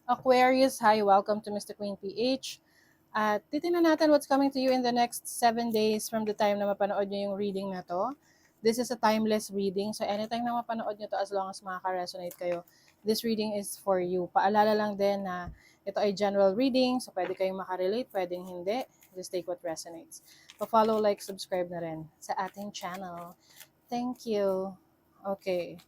Aquarius, hi, welcome to Mr. Queen PH. At titingnan natin what's coming to you in the next 7 days from the time na mapanood nyo yung reading na to. This is a timeless reading, so anytime na mapanood nyo to, as long as makaka-resonate kayo, this reading is for you. Paalala lang din na ito ay general reading, so pwede kayong makarelate, pwedeng hindi. Just take what resonates. Pa-follow, like, subscribe na rin sa ating channel. Thank you. Okay.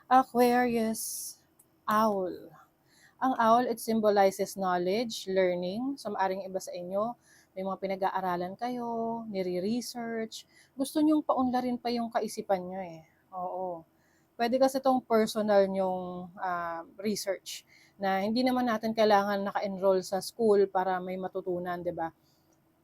Aquarius, owl. Ang owl, it symbolizes knowledge, learning. So, maaring iba sa inyo, may mga pinag-aaralan kayo, nire-research. Gusto nyong paunlarin pa yung kaisipan nyo eh. Oo. Pwede kasi itong personal nyong research na hindi naman natin kailangan naka-enroll sa school para may matutunan, di ba?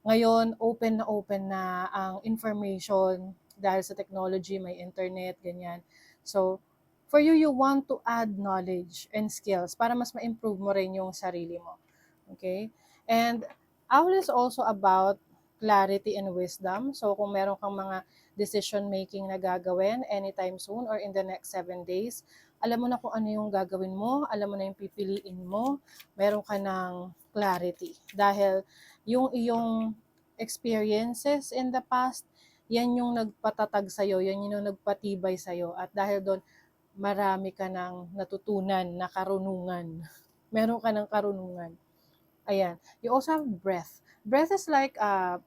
Ngayon, open na ang information dahil sa technology, may internet, ganyan. So, for you, you want to add knowledge and skills para mas ma-improve mo rin yung sarili mo. Okay? And owl is also about clarity and wisdom. So, kung meron kang mga decision-making na gagawin anytime soon or in the next 7 days, alam mo na kung ano yung gagawin mo, alam mo na yung pipiliin mo, meron ka ng clarity. Dahil yung iyong experiences in the past, yan yung nagpatatag sa'yo, yan yung nagpatibay sa'yo. At dahil doon, marami ka ng natutunan na karunungan. Meron ka ng karunungan. Ayan. You also have breath. Breath is like,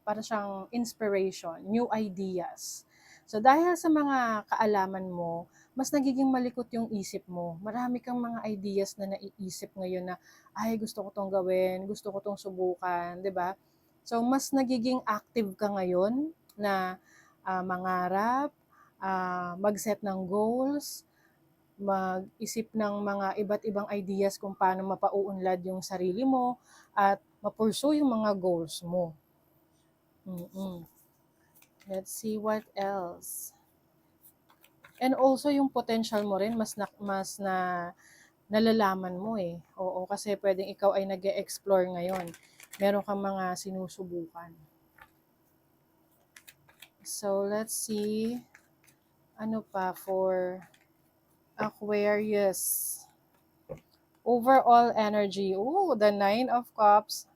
para siyang inspiration, new ideas. So dahil sa mga kaalaman mo, mas nagiging malikot yung isip mo. Marami kang mga ideas na naiisip ngayon na, ay, gusto ko tong gawin, gusto ko tong subukan, di ba? So mas nagiging active ka ngayon na mangarap, mag-set ng goals, mag-isip ng mga iba't ibang ideas kung paano mapauunlad yung sarili mo at ma-pursue yung mga goals mo. Let's see what else. And also yung potential mo rin mas nalalaman mo eh. Oo, kasi pwedeng ikaw ay nag-e-explore ngayon. Meron kang mga sinusubukan. So let's see ano pa for Aquarius. Overall energy. Oh, the 9 of Cups.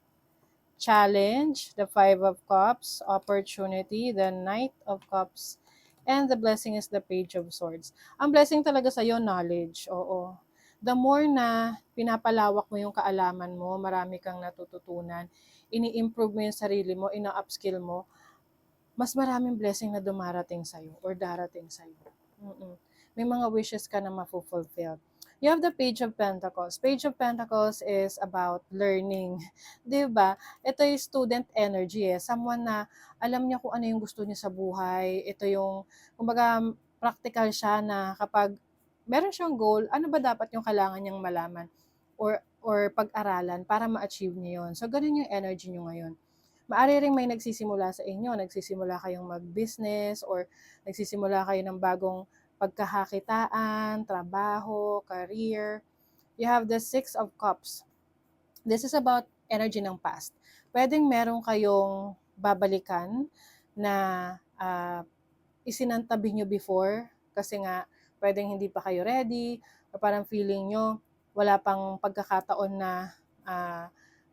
Challenge, the 5 of Cups. Opportunity, the Knight of Cups. And the blessing is the Page of Swords. Ang blessing talaga sa'yo, knowledge. Oo. The more na pinapalawak mo yung kaalaman mo, marami kang natututunan, ini-improve mo yung sarili mo, ina-upskill mo, mas maraming blessing na dumarating sa'yo or darating sa'yo. May mga wishes ka na ma-fulfill. You have the Page of Pentacles. Page of Pentacles is about learning. 'Di ba? Ito yung student energy eh. Someone na alam niya kung ano yung gusto niya sa buhay. Ito yung, kumbaga, practical siya na kapag meron siyang goal, ano ba dapat yung kailangan niyang malaman or pag-aralan para ma-achieve niya yun. So, ganun yung energy niyo ngayon. Maaari ring may nagsisimula sa inyo, nagsisimula kayong mag-business or nagsisimula kayo ng bagong pagkakakitaan, trabaho, career. You have the Six of Cups. This is about energy ng past. Pwedeng meron kayong babalikan na isinantabi nyo before kasi nga pwedeng hindi pa kayo ready o parang feeling nyo wala pang pagkakataon na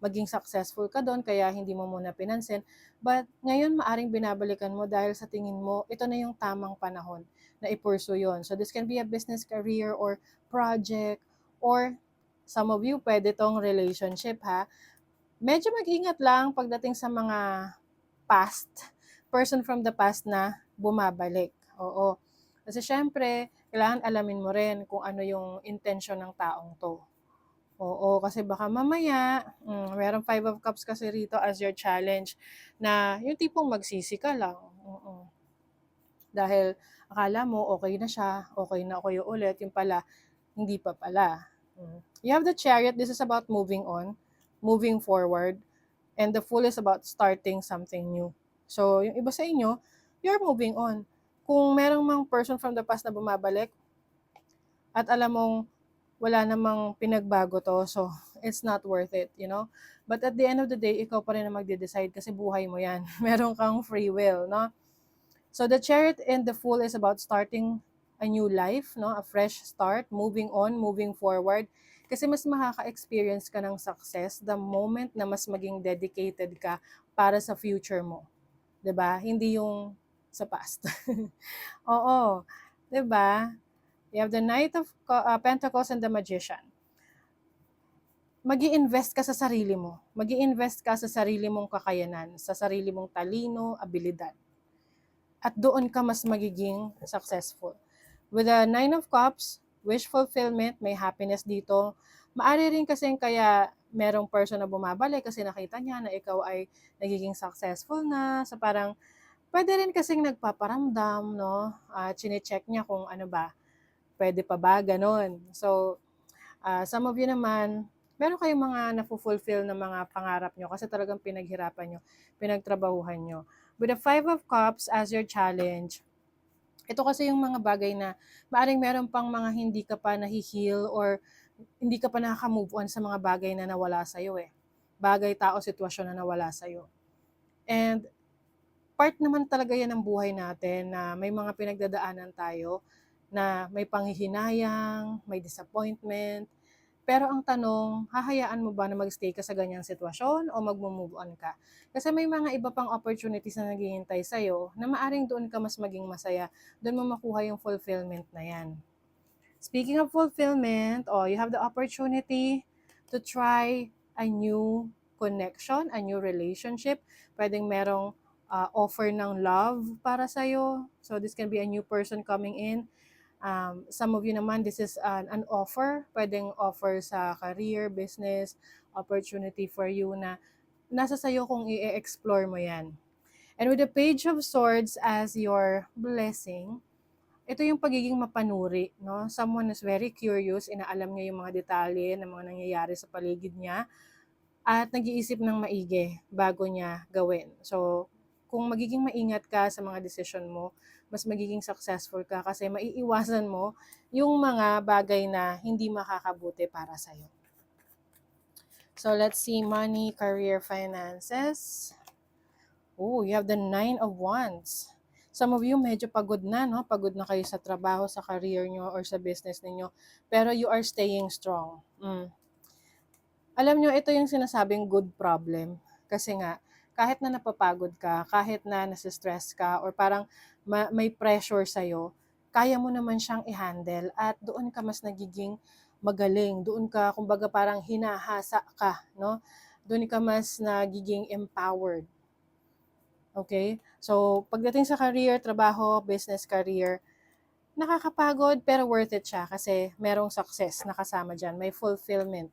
maging successful ka doon kaya hindi mo muna pinansin. But ngayon maaring binabalikan mo dahil sa tingin mo ito na yung tamang panahon na i-pursue yun. So this can be a business career or project or some of you pwede tong relationship ha. Medyo mag-ingat lang pagdating sa mga past, person from the past na bumabalik. Oo. Kasi syempre, kailangan alamin mo rin kung ano yung intention ng taong to. Oo, kasi baka mamaya, merong 5 of Cups kasi rito as your challenge na yung tipong magsisi ka lang. Oo. Dahil akala mo okay na siya, okay na ako yung ulit, yung pala, hindi pa pala. You have the Chariot, this is about moving on, moving forward, and the Fool is about starting something new. So, yung iba sa inyo, you're moving on. Kung merong mang person from the past na bumabalik, at alam mong wala namang pinagbago to, so it's not worth it, you know? But at the end of the day, ikaw pa rin na magde-decide kasi buhay mo yan. Meron kang free will, no? So the Chariot and the Fool is about starting a new life, no? A fresh start, moving on, moving forward, Kasi mas makaka-experience ka ng success the moment na mas maging dedicated ka para sa future mo. 'Di ba? Hindi yung sa past. Oo. 'Di ba? You have the Knight of Pentacles and the Magician. Mag-i-invest ka sa sarili mo. Mag-i-invest ka sa sarili mong kakayanan, sa sarili mong talino, abilidad. At doon ka mas magiging successful. With the Nine of Cups, wish fulfillment, may happiness dito. Maari rin kasi kaya merong person na bumabalik kasi nakita niya na ikaw ay nagiging successful na. So parang pwede rin kasing nagpaparamdam, no? Chine-check niya kung ano ba, pwede pa ba, ganon. So, some of you naman, meron kayong mga na-fulfill na mga pangarap nyo kasi talagang pinaghirapan nyo, pinagtrabahuhan nyo. With the Five of Cups as your challenge, ito kasi yung mga bagay na maaring meron pang mga hindi ka pa nahi-heal or hindi ka pa nakaka-move on sa mga bagay na nawala sa'yo eh. Bagay, tao, sitwasyon na nawala sa'yo. And part naman talaga yan ng buhay natin na may mga pinagdadaanan tayo na may panghihinayang, may disappointment. Pero ang tanong, hahayaan mo ba na mag-stay ka sa ganyang sitwasyon o mag-move on ka? Kasi may mga iba pang opportunities na naghihintay sa'yo na maaring doon ka mas maging masaya. Doon mo makuha yung fulfillment na yan. Speaking of fulfillment, you have the opportunity to try a new connection, a new relationship. Pwedeng merong offer ng love para sa'yo. So this can be a new person coming in. Some of you naman, this is an offer. Pwedeng offer sa career, business, opportunity for you na nasa sa'yo kung i-explore mo yan. And with the Page of Swords as your blessing, ito yung pagiging mapanuri, no? Someone is very curious, inaalam niya yung mga detalye ng mga nangyayari sa paligid niya at nag-iisip ng maigi bago niya gawin. So, kung magiging maingat ka sa mga decision mo, mas magiging successful ka kasi maiiwasan mo yung mga bagay na hindi makakabuti para sa'yo. So, let's see money, career, finances. Oh, you have the Nine of Wands. Some of you medyo pagod na, no? Pagod na kayo sa trabaho, sa career nyo, or sa business ninyo. Pero you are staying strong. Alam nyo, ito yung sinasabing good problem. Kasi nga, kahit na napapagod ka, kahit na nasistress ka, or parang may pressure sa'yo, kaya mo naman siyang i-handle at doon ka mas nagiging magaling. Doon ka, kumbaga parang hinahasa ka, no? Doon ka mas nagiging empowered. Okay? So, pagdating sa career, trabaho, business career, nakakapagod pero worth it siya kasi merong success na kasama dyan. May fulfillment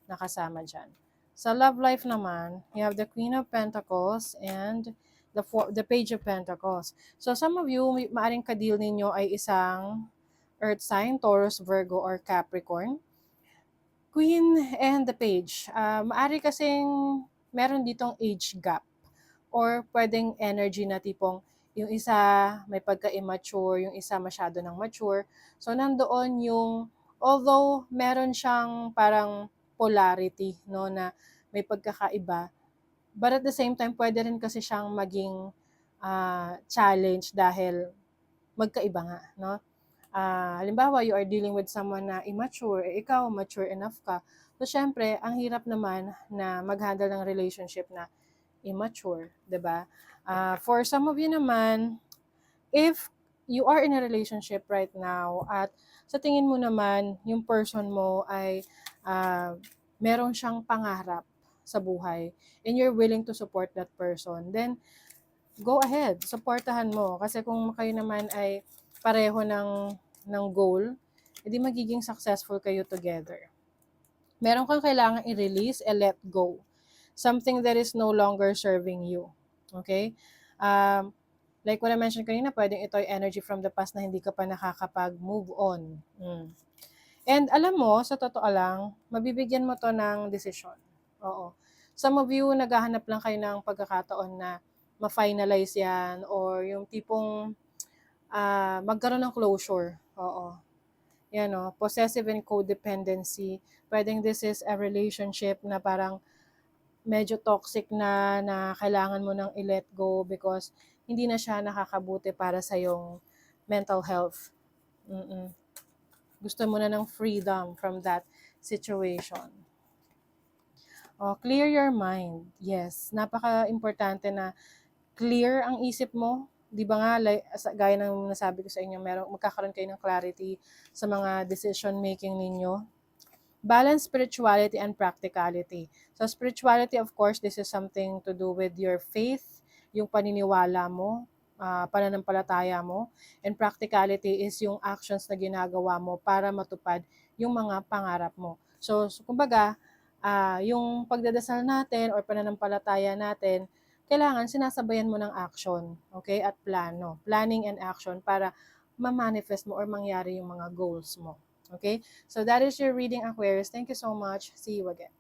na kasama dyan. Sa love life naman, you have the Queen of Pentacles and the Page of Pentacles. So, some of you, maaring ka-deal ninyo ay isang Earth sign, Taurus, Virgo, or Capricorn. Queen and the Page. Maari kasing meron ditong age gap or pwedeng energy na tipong yung isa may pagka-immature, yung isa masyado ng mature. So nandoon yung, although meron siyang parang polarity, no, na may pagkakaiba, but at the same time, pwede rin kasi siyang maging challenge dahil magkaiba nga, no? Halimbawa, you are dealing with someone na immature, ikaw, mature enough ka. So, syempre, ang hirap naman na mag-handle ng relationship na immature, 'di ba? For some of you naman, if you are in a relationship right now at sa tingin mo naman yung person mo ay meron siyang pangarap sa buhay and you're willing to support that person, then go ahead, supportahan mo kasi kung kayo naman ay pareho ng goal, edi magiging successful kayo together. Meron kang kailangan i-release and let go. Something that is no longer serving you. Okay? Like what I mentioned kanina, pwedeng ito ay energy from the past na hindi ka pa nakakapag-move on. And alam mo, sa totoo lang, mabibigyan mo to ng desisyon. Oo. Some of you, naghahanap lang kayo ng pagkakataon na ma-finalize yan or yung tipong magkaroon ng closure. Oo. Yan o, possessive and codependency. Pwedeng this is a relationship na parang medyo toxic na kailangan mo nang i-let go because hindi na siya nakakabuti para sa yung mental health. Gusto mo na ng freedom from that situation. Clear your mind. Yes, napaka-importante na clear ang isip mo. Di ba nga, like, gaya ng nasabi ko sa inyo, magkakaroon kayo ng clarity sa mga decision making ninyo. Balance spirituality and practicality. So spirituality, of course, this is something to do with your faith, yung paniniwala mo, pananampalataya mo. And practicality is yung actions na ginagawa mo para matupad yung mga pangarap mo. So kumbaga, yung pagdadasal natin or pananampalataya natin, kailangan sinasabayan mo ng action, okay? At plano, planning and action para ma-manifest mo or mangyari yung mga goals mo. Okay? So that is your reading, Aquarius. Thank you so much. See you again.